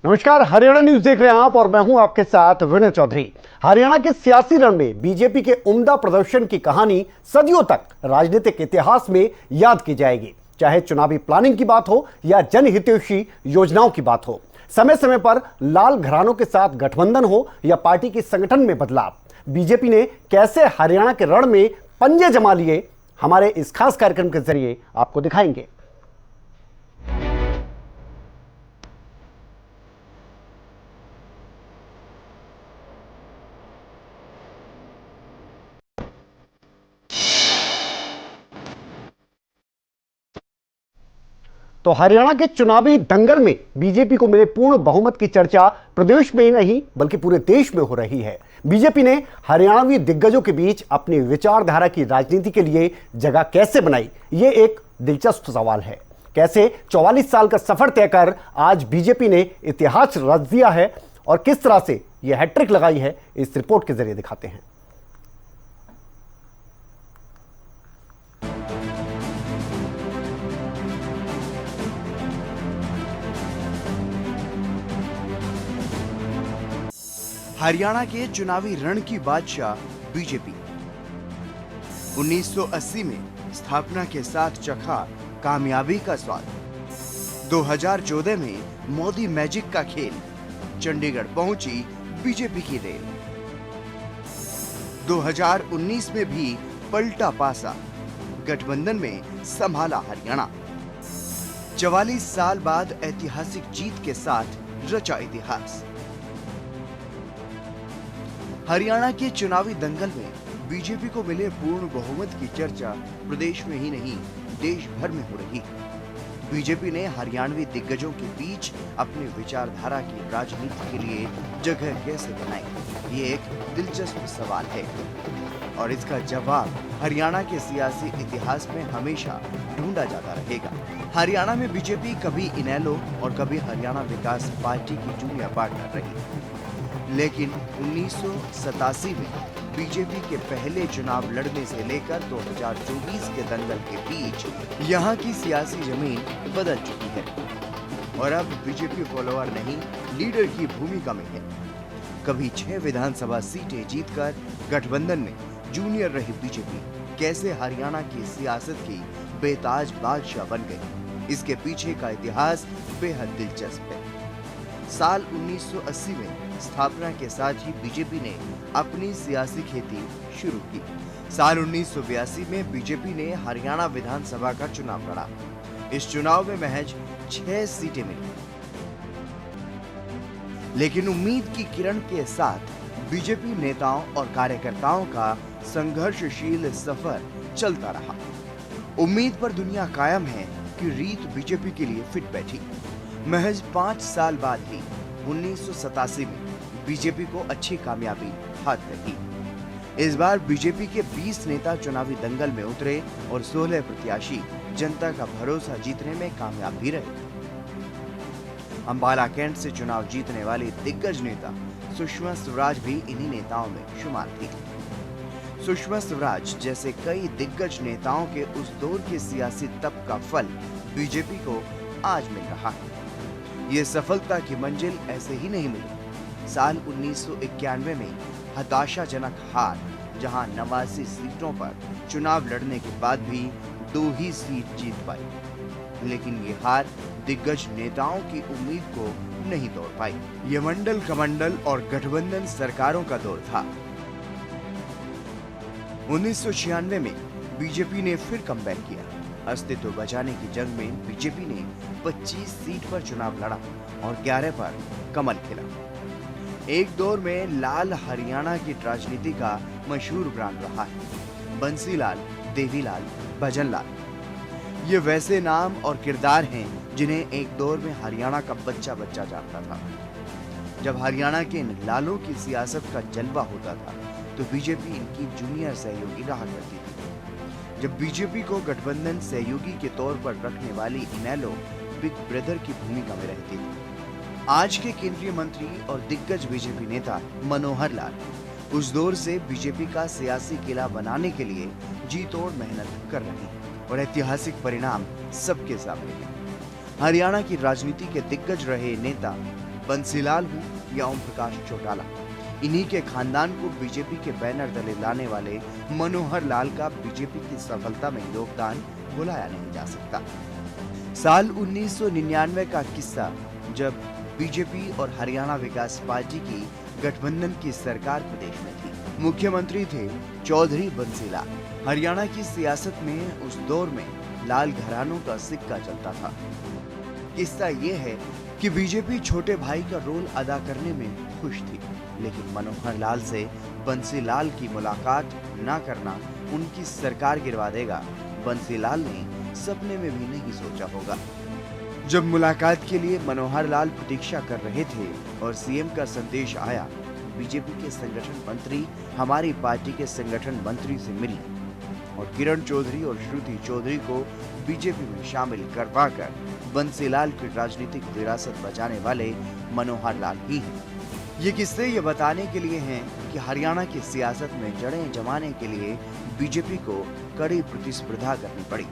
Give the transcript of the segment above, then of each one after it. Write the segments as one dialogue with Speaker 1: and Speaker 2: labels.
Speaker 1: नमस्कार, हरियाणा न्यूज देख रहे हैं आप और मैं हूं आपके साथ विनय चौधरी। हरियाणा के सियासी रण में बीजेपी के उम्दा प्रदर्शन की कहानी सदियों तक राजनीतिक इतिहास में याद की जाएगी। चाहे चुनावी प्लानिंग की बात हो या जनहितैषी योजनाओं की बात हो, समय समय पर लाल घरानों के साथ गठबंधन हो या पार्टी के संगठन में बदलाव, बीजेपी ने कैसे हरियाणा के रण में पंजे जमा लिए, हमारे इस खास कार्यक्रम के जरिए आपको दिखाएंगे। तो हरियाणा के चुनावी दंगल में बीजेपी को मिले पूर्ण बहुमत की चर्चा प्रदेश में ही नहीं बल्कि पूरे देश में हो रही है। बीजेपी ने हरियाणवी दिग्गजों के बीच अपनी विचारधारा की राजनीति के लिए जगह कैसे बनाई, ये एक दिलचस्प सवाल है। कैसे 44 साल का सफर तय कर आज बीजेपी ने इतिहास रच दिया है और किस तरह से यह हैट्रिक लगाई है, इस रिपोर्ट के जरिए दिखाते हैं।
Speaker 2: हरियाणा के चुनावी रण की बादशाह बीजेपी 1980 में स्थापना के साथ चखा कामयाबी का स्वाद। 2014 में मोदी मैजिक का खेल, चंडीगढ़ पहुंची बीजेपी की रेल। 2019 में भी पलटा पासा, गठबंधन में संभाला हरियाणा। 44 साल बाद ऐतिहासिक जीत के साथ रचा इतिहास। हरियाणा के चुनावी दंगल में बीजेपी को मिले पूर्ण बहुमत की चर्चा प्रदेश में ही नहीं देश भर में हो रही। बीजेपी ने हरियाणवी दिग्गजों के बीच अपनी विचारधारा की राजनीति के लिए जगह कैसे बनाई, ये एक दिलचस्प सवाल है और इसका जवाब हरियाणा के सियासी इतिहास में हमेशा ढूंढा जाता रहेगा। हरियाणा में बीजेपी कभी इनेलो और कभी हरियाणा विकास पार्टी की जूनियर पार्टनर रही, लेकिन 1987 में बीजेपी के पहले चुनाव लड़ने से लेकर 2024 के दंगल के बीच यहां की सियासी जमीन बदल चुकी है और अब बीजेपी फॉलोअर नहीं, लीडर की भूमिका में है। कभी 6 विधानसभा सीटें जीतकर गठबंधन में जूनियर रही बीजेपी कैसे हरियाणा की सियासत की बेताज बादशाह बन गई, इसके पीछे का इतिहास बेहद दिलचस्प है। साल 1980 में स्थापना के साथ ही बीजेपी ने अपनी सियासी खेती शुरू की। साल 1982 में बीजेपी ने हरियाणा विधानसभा का चुनाव लड़ा। इस चुनाव में महज 6 सीटें मिली, लेकिन उम्मीद की किरण के साथ बीजेपी नेताओं और कार्यकर्ताओं का संघर्षशील सफर चलता रहा। उम्मीद पर दुनिया कायम है कि रीत बीजेपी के लिए फिट बैठी। महज 5 साल बाद ही 1987 में बीजेपी को अच्छी कामयाबी हाथ लगी। इस बार बीजेपी के 20 नेता चुनावी दंगल में उतरे और 16 प्रत्याशी जनता का भरोसा जीतने में कामयाब भी रहे। अंबाला कैंट से चुनाव जीतने वाली दिग्गज नेता सुषमा स्वराज भी इन्हीं नेताओं में शुमार थी। सुषमा स्वराज जैसे कई दिग्गज नेताओं के उस दौर के सियासी तप का फल बीजेपी को आज मिल रहा है। ये सफलता की मंजिल ऐसे ही नहीं मिली। साल 1991 में हताशाजनक हार, जहां 89 सीटों पर चुनाव लड़ने के बाद भी 2 ही सीट जीत पाई, लेकिन ये हार दिग्गज नेताओं की उम्मीद को नहीं तोड़ पाई। ये मंडल कमंडल और गठबंधन सरकारों का दौर था। 1996 में बीजेपी ने फिर कमबैक किया। अस्तित्व बचाने की जंग में बीजेपी ने 25 सीट पर चुनाव लड़ा और 11 पर कमल खिला। एक दौर में लाल हरियाणा की राजनीति का मशहूर ब्रांड रहा है। बंसीलाल, देवीलाल, भजनलाल, ये वैसे नाम और किरदार हैं जिन्हें एक दौर में हरियाणा का बच्चा बच्चा जानता था। जब हरियाणा के इन लालों की सियासत का जलवा होता था तो बीजेपी इनकी जूनियर सहयोगी रहा करती थी। जब बीजेपी को गठबंधन सहयोगी के तौर पर रखने वाली इनेलो बिग ब्रदर की भूमिका में रहती थी। आज के केंद्रीय मंत्री और दिग्गज बीजेपी नेता मनोहर लाल उस दौर से बीजेपी का सियासी किला बनाने के लिए जी तोड़ मेहनत कर रहे हैं और ऐतिहासिक परिणाम सबके सामने है। हरियाणा की राजनीति के दिग्गज रहे नेता बंसीलाल हो या ओम प्रकाश चौटाला, इन्हीं के खानदान को बीजेपी के बैनर तले लाने वाले मनोहर लाल का बीजेपी की सफलता में योगदान भुलाया नहीं जा सकता। साल 1999 का किस्सा, जब बीजेपी और हरियाणा विकास पार्टी की गठबंधन की सरकार प्रदेश में थी। मुख्यमंत्री थे चौधरी बंसीलाल। हरियाणा की सियासत में उस दौर में लाल घरानों का सिक्का चलता था। किस्सा ये है कि बीजेपी छोटे भाई का रोल अदा करने में खुश थी, लेकिन मनोहर लाल से बंसीलाल की मुलाकात न करना उनकी सरकार गिरवा देगा, बंसीलाल ने सपने में भी नहीं सोचा होगा। जब मुलाकात के लिए मनोहर लाल प्रतीक्षा कर रहे थे और सीएम का संदेश आया, बीजेपी के संगठन मंत्री हमारी पार्टी के संगठन मंत्री से मिले और किरण चौधरी और श्रुति चौधरी को बीजेपी में शामिल करवाकर बंसीलाल की राजनीतिक विरासत बचाने वाले मनोहर लाल ही हैं। ये किस्से ये बताने के लिए हैं कि हरियाणा की सियासत में जड़ें जमाने के लिए बीजेपी को कड़ी प्रतिस्पर्धा करनी पड़ी,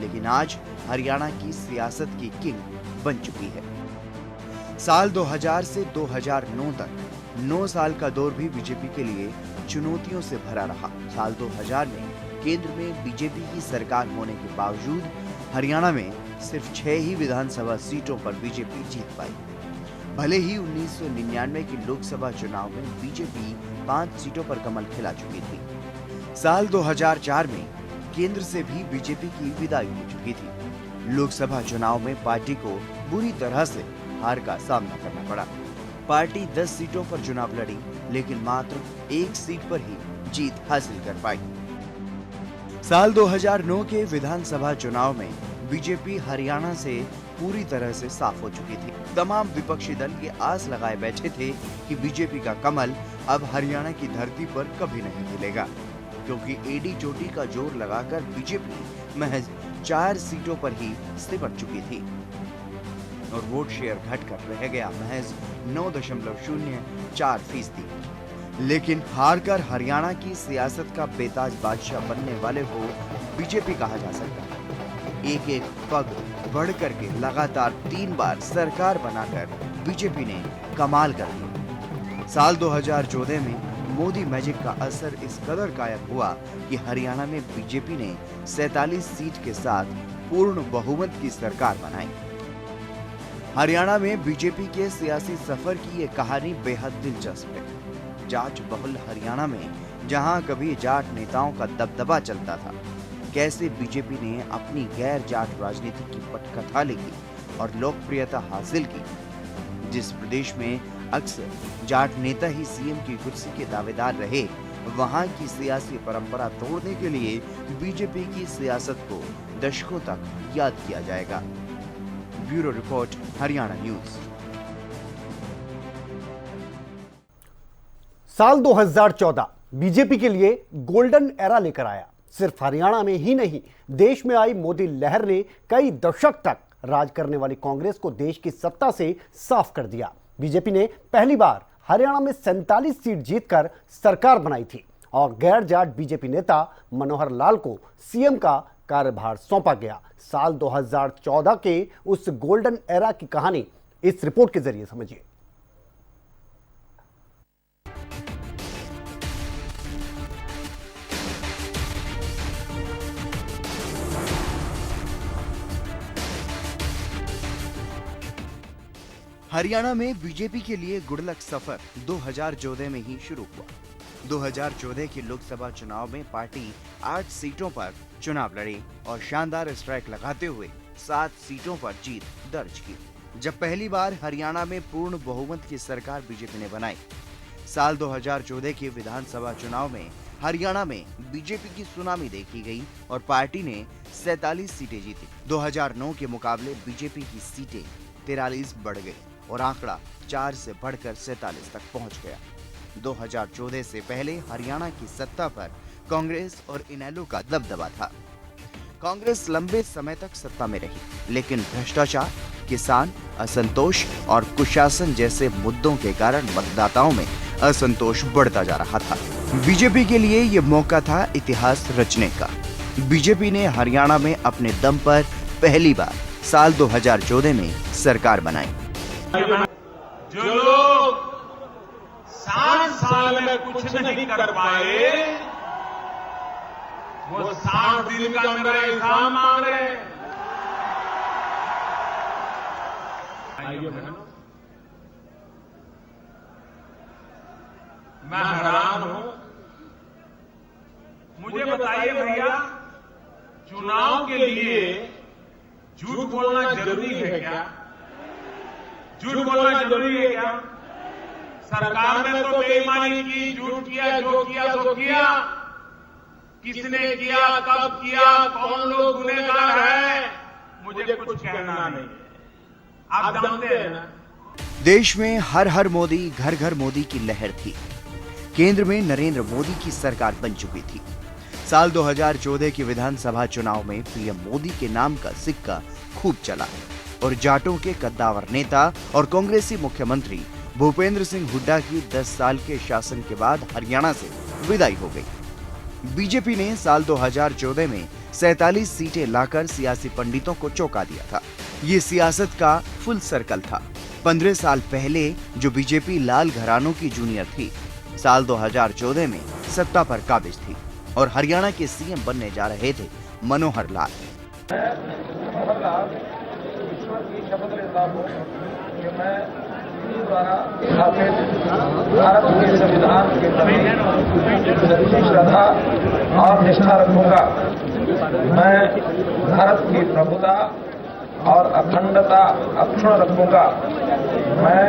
Speaker 2: लेकिन आज हरियाणा की सियासत की किंग बन चुकी है। साल 2000 से 2009 तक 9 साल का दौर भी बीजेपी के लिए चुनौतियों से भरा रहा। साल 2000 में केंद्र में बीजेपी की सरकार होने के बावजूद हरियाणा में सिर्फ 6 ही विधानसभा सीटों पर बीजेपी जीत पाई। भले ही 1999 के लोकसभा चुनाव में बीजेपी 5 सीटों पर कमल खिला चुकी थी। साल 2004 में केंद्र से भी बीजेपी की विदाई हो चुकी थी। लोकसभा चुनाव में पार्टी को बुरी तरह से हार का सामना करना पड़ा। पार्टी 10 सीटों पर चुनाव लड़ी, लेकिन मात्र 1 सीट पर ही जीत हासिल कर पाई। साल 2009 के विधानसभा चुनाव में बीजेपी हरियाणा से पूरी तरह से साफ हो चुकी थी। तमाम विपक्षी दल ये आस लगाए बैठे थे कि बीजेपी का कमल अब हरियाणा की धरती पर कभी नहीं खिलेगा, क्योंकि एडी चोटी का जोर लगाकर बीजेपी महज 4 सीटों पर ही सिमट चुकी थी और वोट शेयर घटकर रह गया महज 9.04%। लेकिन हारकर हरियाणा की सियासत का बेताज बादशाह बनने वाले हो बीजेपी कहा जा सकता है। एक एक पग बढ़ करके लगातार 3 बार सरकार बनाकर बीजेपी ने कमाल कर दिया। साल 2014 में मोदी मैजिक का असर इस कदर कायम हुआ कि हरियाणा में बीजेपी ने 47 सीट के साथ पूर्ण बहुमत की सरकार बनाई। हरियाणा में बीजेपी के सियासी सफर की ये कहानी बेहद दिलचस्प है। जाट बहुल हरियाणा में जहां कभी जाट नेताओं का दबदबा चलता था, कैसे बीजेपी ने अपनी गैर जाट राजनीति की पटकथा लिखी और लोकप्रियता हासिल की। जिस प्रदेश में अक्सर जाट नेता ही सीएम की कुर्सी के दावेदार रहे, वहां की सियासी परंपरा तोड़ने के लिए बीजेपी की सियासत को दशकों तक याद किया जाएगा। Bureau report, Haryana news.
Speaker 1: साल 2014 बीजेपी के लिए गोल्डन एरा लेकर आया। सिर्फ हरियाणा में ही नहीं, देश में आई मोदी लहर ने कई दशक तक राज करने वाली कांग्रेस को देश की सत्ता से साफ कर दिया। बीजेपी ने पहली बार हरियाणा में 47 सीट जीतकर सरकार बनाई थी और गैर जाट बीजेपी नेता मनोहर लाल को सीएम का कार्यभार सौंपा गया। साल 2014 के उस गोल्डन एरा की कहानी इस रिपोर्ट के जरिए समझिए।
Speaker 2: हरियाणा में बीजेपी के लिए गुडलक सफर 2014 में ही शुरू हुआ। 2014 के लोकसभा चुनाव में पार्टी 8 सीटों पर चुनाव लड़ी और शानदार स्ट्राइक लगाते हुए 7 सीटों पर जीत दर्ज की। जब पहली बार हरियाणा में पूर्ण बहुमत की सरकार बीजेपी ने बनाई। साल 2014 के विधानसभा चुनाव में हरियाणा में बीजेपी की सुनामी देखी गई और पार्टी ने 47 सीटें जीती। 2009 के मुकाबले बीजेपी की सीटें 43 बढ़ गई और आंकड़ा 4 से बढ़कर 47 तक पहुंच गया। 2014 से पहले हरियाणा की सत्ता पर कांग्रेस और इनेलो का दबदबा था। कांग्रेस लंबे समय तक सत्ता में रही, लेकिन भ्रष्टाचार, किसान असंतोष और कुशासन जैसे मुद्दों के कारण मतदाताओं में असंतोष बढ़ता जा रहा था। बीजेपी के लिए ये मौका था इतिहास रचने का। बीजेपी ने हरियाणा में अपने दम पर पहली बार साल 2014 में सरकार बनाई।
Speaker 3: जो लोग 60 साल में कुछ नहीं कर पाए, वो 60 दिन का मेरा हिसाब मांग रहे हैं। आइए बहनों, मैं हैरान हूं। मुझे बताइए भैया, चुनाव के लिए झूठ बोलना जरूरी है क्या? झूठ बोलना जरूरी है क्या? सरकार ने तो बेईमानी की, झूठ किया, जो किया सो किया। किसने किया, कब किया, कौन लोग गुनहगार है, मुझे कुछ कहना नहीं। आप जानते हैं ना,
Speaker 2: देश में हर हर मोदी, घर घर मोदी की लहर थी। केंद्र में नरेंद्र मोदी की सरकार बन चुकी थी। साल 2014 के विधानसभा चुनाव में पीएम मोदी के नाम का सिक्का खूब चला और जाटों के कद्दावर नेता और कांग्रेसी मुख्यमंत्री भूपेंद्र सिंह हुड्डा की 10 साल के शासन के बाद हरियाणा से विदाई हो गई। बीजेपी ने साल 2014 में 47 सीटें लाकर सियासी पंडितों को चौंका दिया था। ये सियासत का फुल सर्कल था। 15 साल पहले जो बीजेपी लाल घरानों की जूनियर थी, साल 2014 में सत्ता पर काबिज थी और हरियाणा के सीएम बनने जा रहे थे मनोहर लाल।
Speaker 4: शपथ लेता हूं कि मैं द्वारा स्थापित भारत के संविधान के प्रति श्रद्धा और निष्ठा रखूंगा। मैं भारत की प्रभुता और अखंडता अक्षुण्ण रखूंगा। मैं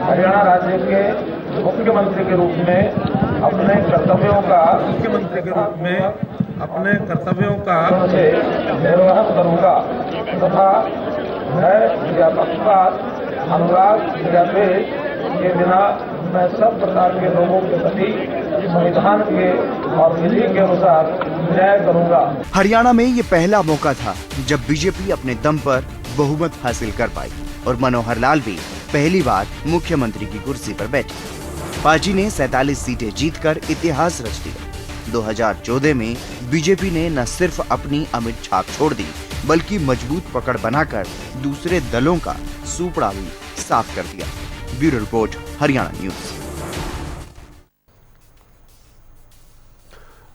Speaker 4: हरियाणा राज्य के मुख्यमंत्री के रूप में अपने कर्तव्यों का निर्वहन करूंगा तथा मैं या पक्षपात, अनुराग या द्वेष के बिना मैं सब प्रकार के लोगों के प्रति संविधान के और विधि के अनुसार न्याय करूंगा।
Speaker 2: हरियाणा में ये पहला मौका था जब बीजेपी अपने दम पर बहुमत हासिल कर पाई और मनोहर लाल भी पहली बार मुख्यमंत्री की कुर्सी पर बैठे। पार्टी ने 47 सीटें जीतकर इतिहास रच दिया। 2014 में बीजेपी ने न सिर्फ अपनी अमिट छाप छोड़ दी, बल्कि मजबूत पकड़ बनाकर दूसरे दलों का सूपड़ा भी साफ कर दिया। Bureau report, Haryana news.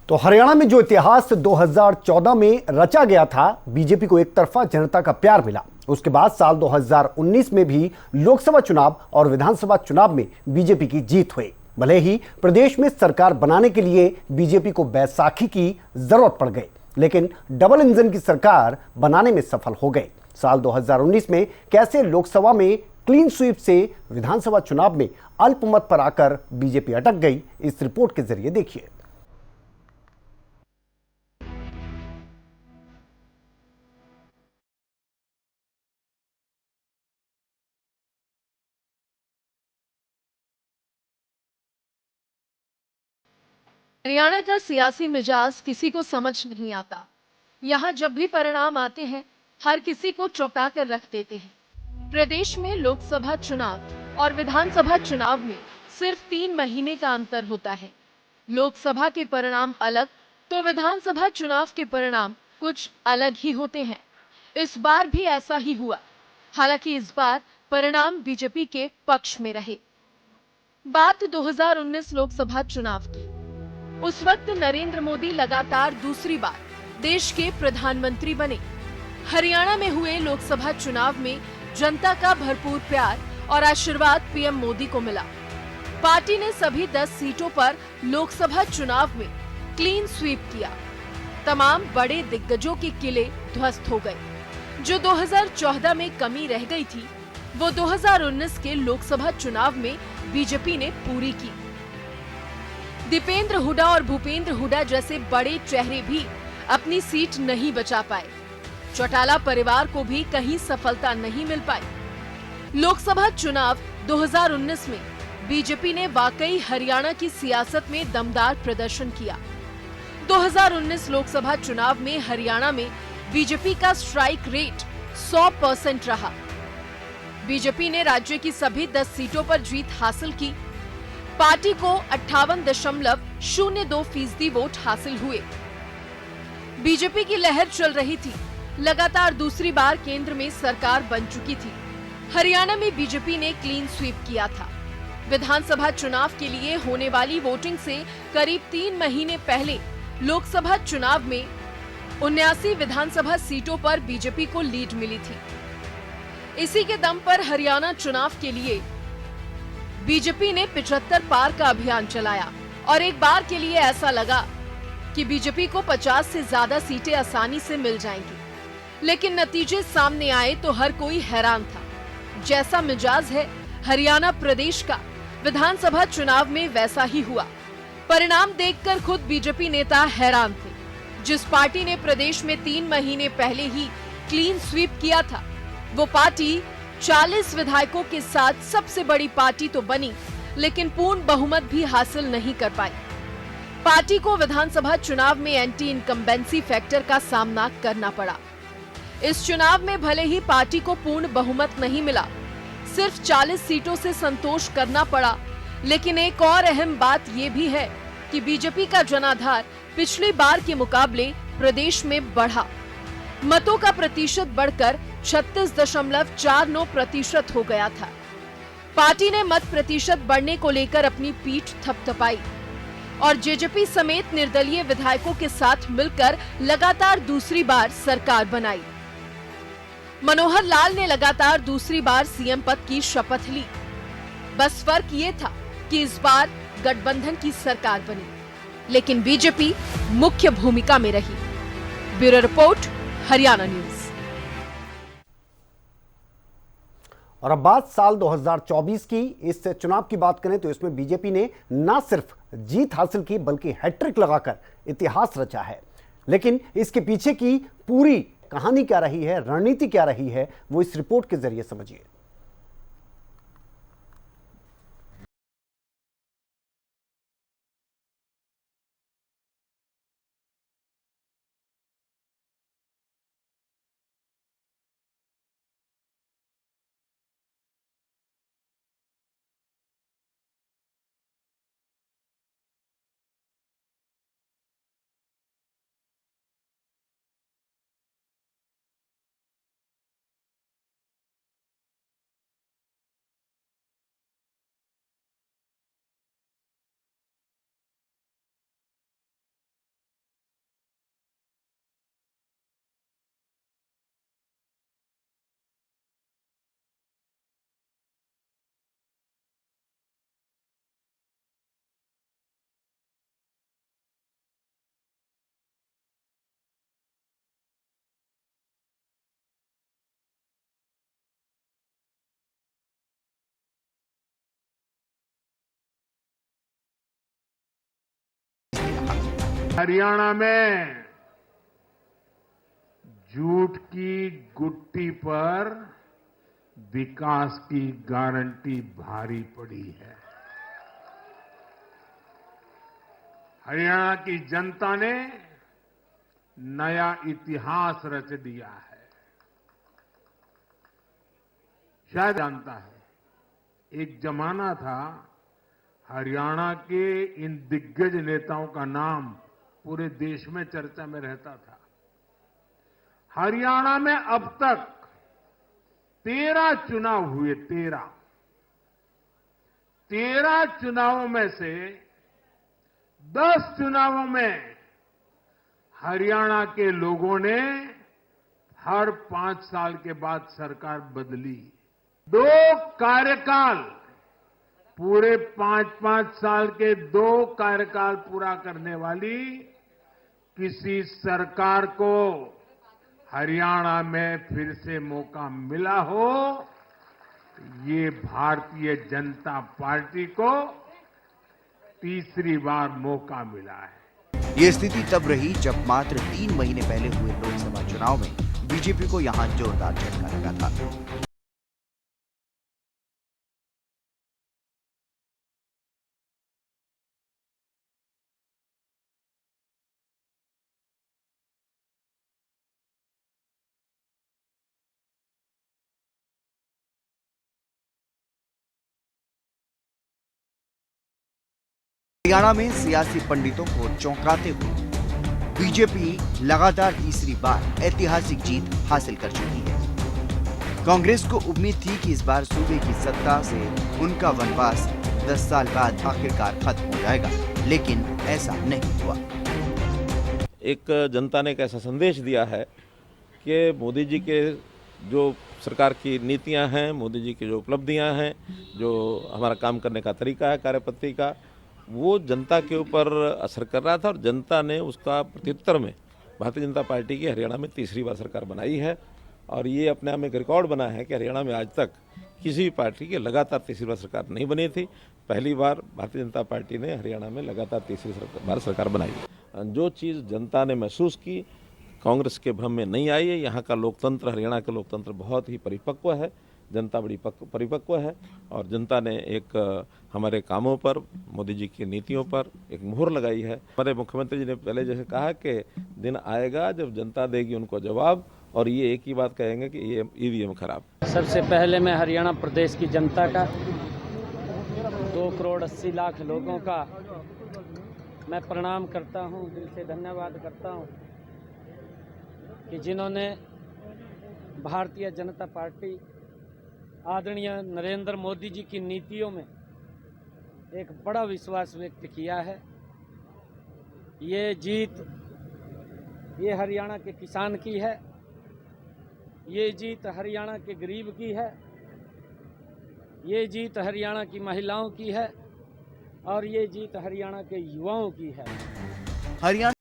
Speaker 1: तो हरियाणा में जो इतिहास 2014 में रचा गया था, बीजेपी को एक तरफा जनता का प्यार मिला। उसके बाद साल 2019 में भी लोकसभा चुनाव और विधानसभा चुनाव में बीजेपी की जीत हुई। भले ही प्रदेश में सरकार बनाने के लिए बीजेपी को बैसाखी की जरूरत पड़ गई, लेकिन डबल इंजन की सरकार बनाने में सफल हो गए। साल 2019 में कैसे लोकसभा में क्लीन स्वीप से विधानसभा चुनाव में अल्पमत पर आकर बीजेपी अटक गई, इस रिपोर्ट के जरिए देखिए।
Speaker 5: हरियाणा का सियासी मिजाज किसी को समझ नहीं आता। यहाँ जब भी परिणाम आते हैं, हर किसी को चौंका कर रख देते हैं। प्रदेश में लोकसभा चुनाव और विधानसभा चुनाव में सिर्फ 3 महीने का अंतर होता है। लोकसभा के परिणाम अलग तो विधानसभा चुनाव के परिणाम कुछ अलग ही होते हैं। इस बार भी ऐसा ही हुआ। हालांकि इस बार परिणाम बीजेपी के पक्ष में रहे। बात 2019 लोकसभा चुनाव की। उस वक्त नरेंद्र मोदी लगातार दूसरी बार देश के प्रधानमंत्री बने। हरियाणा में हुए लोकसभा चुनाव में जनता का भरपूर प्यार और आशीर्वाद पीएम मोदी को मिला। पार्टी ने सभी 10 सीटों पर लोकसभा चुनाव में क्लीन स्वीप किया। तमाम बड़े दिग्गजों के किले ध्वस्त हो गए। जो 2014 में कमी रह गई थी, वो 2019 के लोकसभा चुनाव में बीजेपी ने पूरी की। दीपेंद्र हुड्डा और भूपेंद्र हुड्डा जैसे बड़े चेहरे भी अपनी सीट नहीं बचा पाए। चौटाला परिवार को भी कहीं सफलता नहीं मिल पाई। लोकसभा चुनाव 2019 में बीजेपी ने वाकई हरियाणा की सियासत में दमदार प्रदर्शन किया। 2019 लोकसभा चुनाव में हरियाणा में बीजेपी का स्ट्राइक रेट 100% रहा। बीजेपी ने राज्य की सभी 10 सीटों पर जीत हासिल की। पार्टी को 58.02% वोट हासिल हुए। बीजेपी की लहर चल रही थी। लगातार दूसरी बार केंद्र में सरकार बन चुकी थी। हरियाणा में बीजेपी ने क्लीन स्वीप किया था। विधानसभा चुनाव के लिए होने वाली वोटिंग से करीब 3 महीने पहले लोकसभा चुनाव में 79 विधानसभा सीटों पर बीजेपी को लीड मिली थी। इसी के दम पर हरियाणा चुनाव के लिए बीजेपी ने 75 पार का अभियान चलाया और एक बार के लिए ऐसा लगा कि बीजेपी को 50 से ज्यादा सीटें आसानी से मिल जाएंगी। लेकिन नतीजे सामने आए तो हर कोई हैरान था। जैसा मिजाज है हरियाणा प्रदेश का, विधानसभा चुनाव में वैसा ही हुआ। परिणाम देखकर खुद बीजेपी नेता हैरान थे। जिस पार्टी ने प्रदेश में 3 महीने पहले ही क्लीन स्वीप किया था, वो पार्टी 40 विधायकों के साथ सबसे बड़ी पार्टी तो बनी, लेकिन पूर्ण बहुमत भी हासिल नहीं कर पाई। पार्टी को विधानसभा चुनाव में एंटी इनकम्बेंसी फैक्टर का सामना करना पड़ा। इस चुनाव में भले ही पार्टी को पूर्ण बहुमत नहीं मिला, सिर्फ 40 सीटों से संतोष करना पड़ा, लेकिन एक और अहम बात ये भी है कि बीजेपी का जनाधार पिछली बार के मुकाबले प्रदेश में बढ़ा। मतों का प्रतिशत बढ़कर 36.49% हो गया था। पार्टी ने मत प्रतिशत बढ़ने को लेकर अपनी पीठ थपथपाई और जेजेपी समेत निर्दलीय विधायकों के साथ मिलकर लगातार दूसरी बार सरकार बनाई। मनोहर लाल ने लगातार दूसरी बार सीएम पद की शपथ ली। बस फर्क ये था कि इस बार गठबंधन की सरकार बनी, लेकिन बीजेपी मुख्य भूमिका में रही। Bureau report, Haryana news.
Speaker 1: और अब बात साल 2024 की, इस चुनाव की बात करें तो इसमें बीजेपी ने न सिर्फ जीत हासिल की बल्कि हैट्रिक लगाकर इतिहास रचा है। लेकिन इसके पीछे की पूरी कहानी क्या रही है, रणनीति क्या रही है, वो इस रिपोर्ट के जरिए समझिए।
Speaker 3: हरियाणा में झूठ की गुट्टी पर विकास की गारंटी भारी पड़ी है। हरियाणा की जनता ने नया इतिहास रच दिया है। शायद जानता है, एक जमाना था हरियाणा के इन दिग्गज नेताओं का नाम पूरे देश में चर्चा में रहता था। हरियाणा में अब तक 13 चुनाव हुए। 13 चुनावों में से 10 चुनावों में हरियाणा के लोगों ने हर 5 साल के बाद सरकार बदली। 2 कार्यकाल, पूरे 5-5 साल के 2 कार्यकाल पूरा करने वाली किसी सरकार को हरियाणा में फिर से मौका मिला हो, ये भारतीय जनता पार्टी को तीसरी बार मौका मिला है।
Speaker 2: ये स्थिति तब रही जब मात्र 3 महीने पहले हुए लोकसभा चुनाव में बीजेपी को यहां जोरदार झटका लगा था। हरियाणा में सियासी पंडितों को चौंकाते हुए बीजेपी लगातार तीसरी बार ऐतिहासिक जीत हासिल कर चुकी है। कांग्रेस को उम्मीद थी कि इस बार सूबे की सत्ता से उनका वनवास 10 साल बाद आखिरकार खत्म हो जाएगा, लेकिन ऐसा नहीं हुआ।
Speaker 6: एक जनता ने एक ऐसा संदेश दिया है कि मोदी जी के जो सरकार की नीतियां हैं, मोदी जी की जो उपलब्धियां हैं, जो हमारा काम करने का तरीका है, कार्यपद्धति का, वो जनता के ऊपर असर कर रहा था और जनता ने उसका प्रत्युत्तर में भारतीय जनता पार्टी की हरियाणा में तीसरी बार सरकार बनाई है। और ये अपने आप में एक रिकॉर्ड बना है कि हरियाणा में आज तक किसी भी पार्टी की लगातार तीसरी बार सरकार नहीं बनी थी। पहली बार भारतीय जनता पार्टी ने हरियाणा में लगातार तीसरी बार सरकार बनाई। जो चीज़ जनता ने महसूस की, कांग्रेस के भ्रम में नहीं आई है। यहाँ का लोकतंत्र, हरियाणा का लोकतंत्र बहुत ही परिपक्व है, जनता बड़ी परिपक्व है और जनता ने एक हमारे कामों पर, मोदी जी की नीतियों पर एक मुहर लगाई है। हमारे मुख्यमंत्री जी ने पहले जैसे कहा कि दिन आएगा जब जनता देगी उनको जवाब, और ये एक ही बात कहेंगे कि ये ईवीएम खराब।
Speaker 7: सबसे पहले मैं हरियाणा प्रदेश की जनता का, 2 करोड़ 80 लाख लोगों का मैं प्रणाम करता हूं, दिल से धन्यवाद करता हूं कि जिन्होंने भारतीय जनता पार्टी आदरणीय नरेंद्र मोदी जी की नीतियों में एक बड़ा विश्वास व्यक्त किया है। ये जीत ये हरियाणा के किसान की है, ये जीत हरियाणा के गरीब की है, ये जीत हरियाणा की महिलाओं की है और ये जीत हरियाणा के युवाओं की है।
Speaker 2: हरियाणा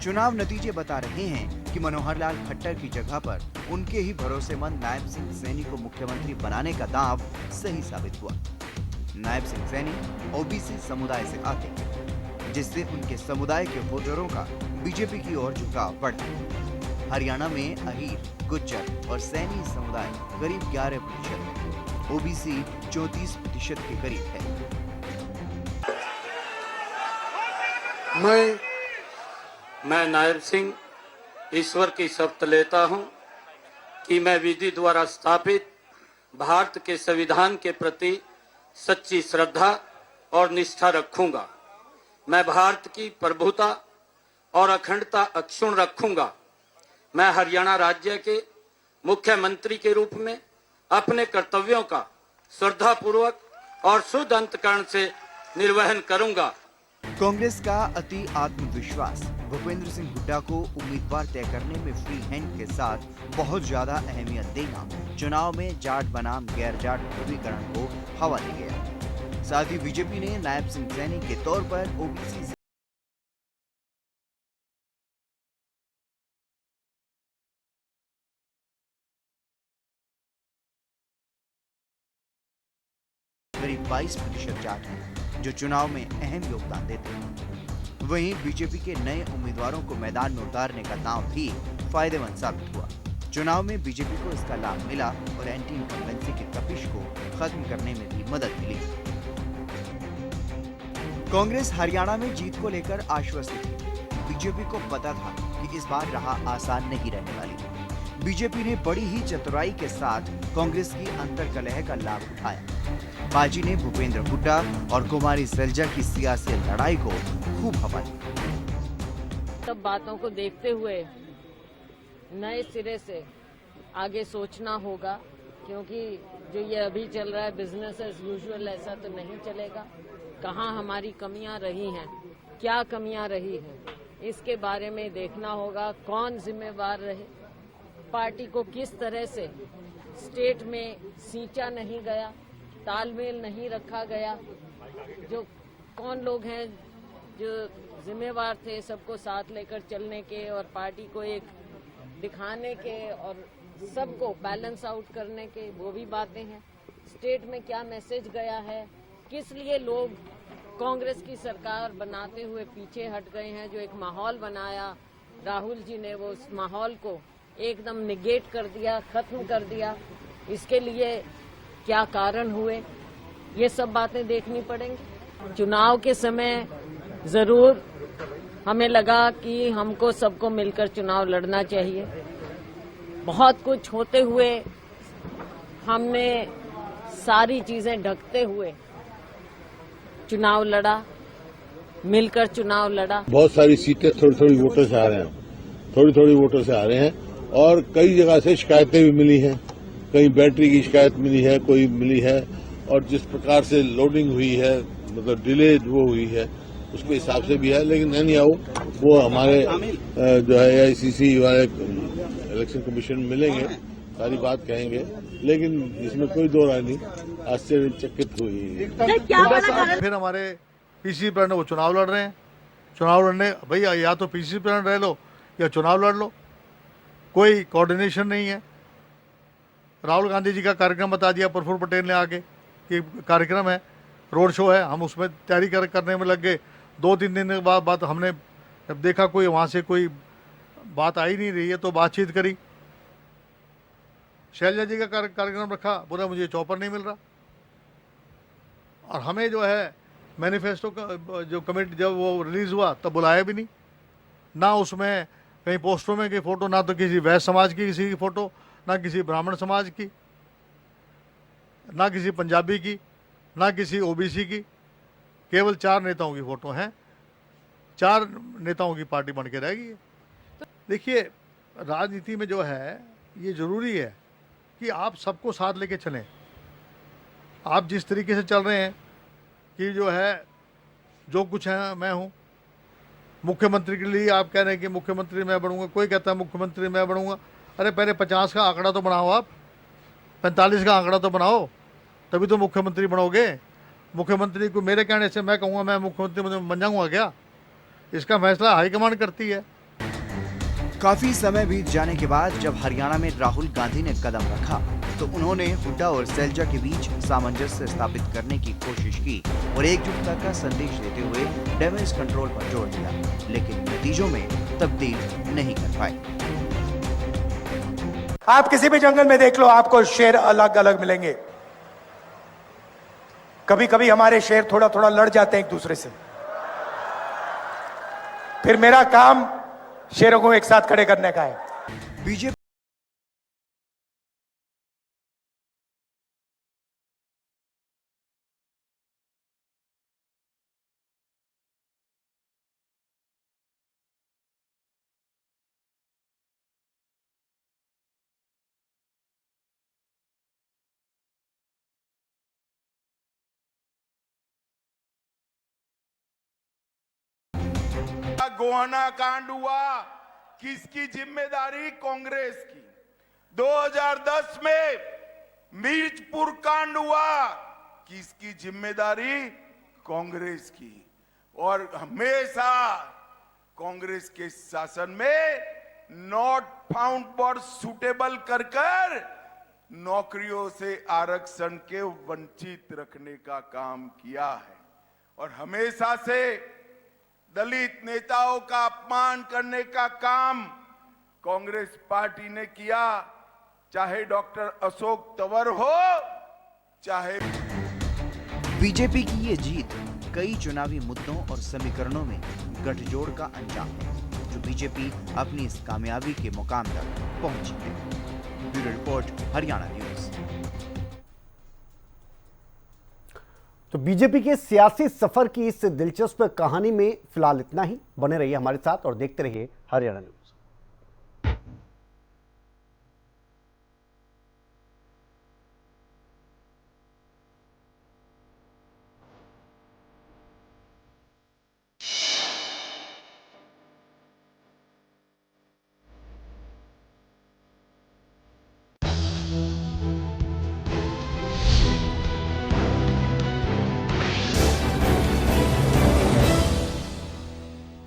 Speaker 2: चुनाव नतीजे बता रहे हैं कि मनोहर लाल खट्टर की जगह पर उनके ही भरोसेमंद नायब सिंह सैनी को मुख्यमंत्री बनाने का दांव सही साबित हुआ। नायब सिंह सैनी ओबीसी समुदाय से आते हैं, जिससे उनके समुदाय के वोटरों का बीजेपी की ओर झुकाव बढ़ा। हरियाणा में अहीर, गुज्जर और सैनी समुदाय करीब 11%, ओबीसी 34% के करीब है।
Speaker 8: मैं नायब सिंह ईश्वर की शपथ लेता हूं कि मैं विधि द्वारा स्थापित भारत के संविधान के प्रति सच्ची श्रद्धा और निष्ठा रखूंगा। मैं भारत की प्रभुता और अखंडता अक्षुण्ण रखूंगा। मैं हरियाणा राज्य के मुख्यमंत्री के रूप में अपने कर्तव्यों का श्रद्धापूर्वक और शुद्ध अंतःकरण से निर्वहन करूंगा।
Speaker 2: कांग्रेस का अति आत्मविश्वास भूपेंद्र सिंह हुड्डा को उम्मीदवार तय करने में फ्री हैंड के साथ बहुत ज्यादा अहमियत देना चुनाव में जाट बनाम गैर जाट ध्रुवीकरण को हवा दे गया। साथ ही बीजेपी ने नायब सिंह सैनी के तौर पर ओबीसी करीब 22% जाट हैं, जो चुनाव में अहम योगदान देते हैं। वहीं बीजेपी के नए उम्मीदवारों को मैदान में उतारने का दांव भी फायदेमंद साबित हुआ। चुनाव में बीजेपी को इसका लाभ मिला और एंटी इनकम्बेंसी की तपिश को खत्म करने में भी मदद मिली। कांग्रेस हरियाणा में जीत को लेकर आश्वस्त थी। बीजेपी को पता था कि इस बार राह आसान नहीं रहने वाली। बीजेपी ने बड़ी ही चतुराई के साथ कांग्रेस की अंतर्कलह का लाभ उठाया। पार्टी ने भूपेंद्र हुड्डा और कुमारी सैलजा की सियासी लड़ाई को खूब हवा दी।
Speaker 9: सब बातों को देखते हुए नए सिरे से आगे सोचना होगा, क्योंकि जो ये अभी चल रहा है बिजनेस एज यूजुअल ऐसा तो नहीं चलेगा। कहाँ हमारी कमियां रही हैं, क्या कमियां रही हैं, इसके बारे में देखना होगा। कौन जिम्मेवार रहे, पार्टी को किस तरह से स्टेट में सींचा नहीं गया, तालमेल नहीं रखा गया, जो कौन लोग हैं जो जिम्मेवार थे सबको साथ लेकर चलने के और पार्टी को एक दिखाने के और सबको बैलेंस आउट करने के, वो भी बातें हैं। स्टेट में क्या मैसेज गया है, किस लिए लोग कांग्रेस की सरकार बनाते हुए पीछे हट गए हैं। जो एक माहौल बनाया राहुल जी ने, वो उस माहौल को एकदम निगेट कर दिया, खत्म कर दिया। इसके लिए क्या कारण हुए, ये सब बातें देखनी पड़ेंगी। चुनाव के समय जरूर हमें लगा कि हमको सबको मिलकर चुनाव लड़ना चाहिए। बहुत कुछ होते हुए हमने सारी चीजें ढकते हुए चुनाव लड़ा, मिलकर चुनाव लड़ा।
Speaker 10: बहुत सारी सीटें थोड़ी थोड़ी वोटर से आ रहे हैं, थोड़ी थोड़ी वोटर से आ रहे हैं और कई जगह से शिकायतें भी मिली हैं। कहीं बैटरी की शिकायत मिली है, कोई मिली है, और जिस प्रकार से लोडिंग हुई है, मतलब डिले वो हुई है, उसके हिसाब से भी है। लेकिन नहीं आओ, वो हमारे जो है AICC वाले इलेक्शन कमीशन मिलेंगे, सारी बात कहेंगे, लेकिन इसमें कोई दो राय नहीं। आश्चर्यचकित हुई।
Speaker 11: फिर हमारे पीसीसी प्रेसिडेंट वो चुनाव लड़ रहे हैं। चुनाव लड़ने भैया या तो पीसीसी प्रेसिडेंट रह लो या चुनाव लड़ लो, कोई कोऑर्डिनेशन नहीं है। राहुल गांधी जी का कार्यक्रम बता दिया प्रफुल्ल पटेल ने आके कि कार्यक्रम है, रोड शो है, हम उसमें तैयारी करने में लग गए। 2-3 दिन के बाद बात हमने जब देखा कोई वहाँ से कोई बात आई नहीं रही है तो बातचीत करी। शैलजा जी का कार्यक्रम रखा, बोला मुझे चौपर नहीं मिल रहा। और हमें जो है मैनिफेस्टो का जो कमेटी जब वो रिलीज हुआ तब बुलाया भी नहीं, ना उसमें कहीं पोस्टरों में की फोटो, ना तो किसी वैश्य समाज की किसी की फोटो, ना किसी ब्राह्मण समाज की, ना किसी पंजाबी की, ना किसी ओबीसी की। केवल 4 नेताओं की फोटो हैं। 4 नेताओं की पार्टी बन के रहेगी। देखिए, राजनीति में जो है ये जरूरी है कि आप सबको साथ लेके चलें। आप जिस तरीके से चल रहे हैं कि जो है जो कुछ है मैं हूँ, मुख्यमंत्री के लिए आप कह रहे हैं कि मुख्यमंत्री मैं बनूंगा, कोई कहता है मुख्यमंत्री मैं बनूंगा। अरे पहले 50 का आंकड़ा तो बनाओ, आप 45 का आंकड़ा तो बनाओ, तभी तो मुख्यमंत्री बनोगे। मुख्यमंत्री को मेरे कहने से मैं कहूँगा मैं मुख्यमंत्री बन जाऊँगा क्या? इसका फैसला हाईकमान करती है।
Speaker 2: काफी समय बीत जाने के बाद जब हरियाणा में राहुल गांधी ने कदम रखा तो उन्होंने हुड्डा और सैलजा के बीच सामंजस्य स्थापित करने की कोशिश की और एकजुटता का संदेश देते हुए डैमेज कंट्रोल पर जोर दिया, लेकिन नतीजों में तब्दील नहीं कर पाए।
Speaker 12: आप किसी भी जंगल में देख लो, आपको शेर अलग अलग मिलेंगे। कभी कभी हमारे शेर थोड़ा थोड़ा लड़ जाते हैं एक दूसरे से। फिर मेरा काम शेरों को एक साथ खड़े करने का है।
Speaker 2: बीजेपी
Speaker 13: गोहाना कांड हुआ, किसकी जिम्मेदारी? कांग्रेस की। 2010 में मीरपुर कांड हुआ, किसकी जिम्मेदारी? कांग्रेस की। और हमेशा कांग्रेस के शासन में नॉट फाउंड फॉर सुटेबल कर नौकरियों से आरक्षण के वंचित रखने का काम किया है। और हमेशा से दलित नेताओं का अपमान करने का काम कांग्रेस पार्टी ने किया, चाहे डॉक्टर अशोक तंवर हो, चाहे
Speaker 2: बीजेपी की ये जीत कई चुनावी मुद्दों और समीकरणों में गठजोड़ का अंजाम है, जो बीजेपी अपनी इस कामयाबी के मुकाम तक पहुंची है। Bureau report, Haryana news.
Speaker 1: तो बीजेपी के सियासी सफर की इस दिलचस्प कहानी में फिलहाल इतना ही। बने रहिए हमारे साथ और देखते रहिए हरियाणा न्यूज।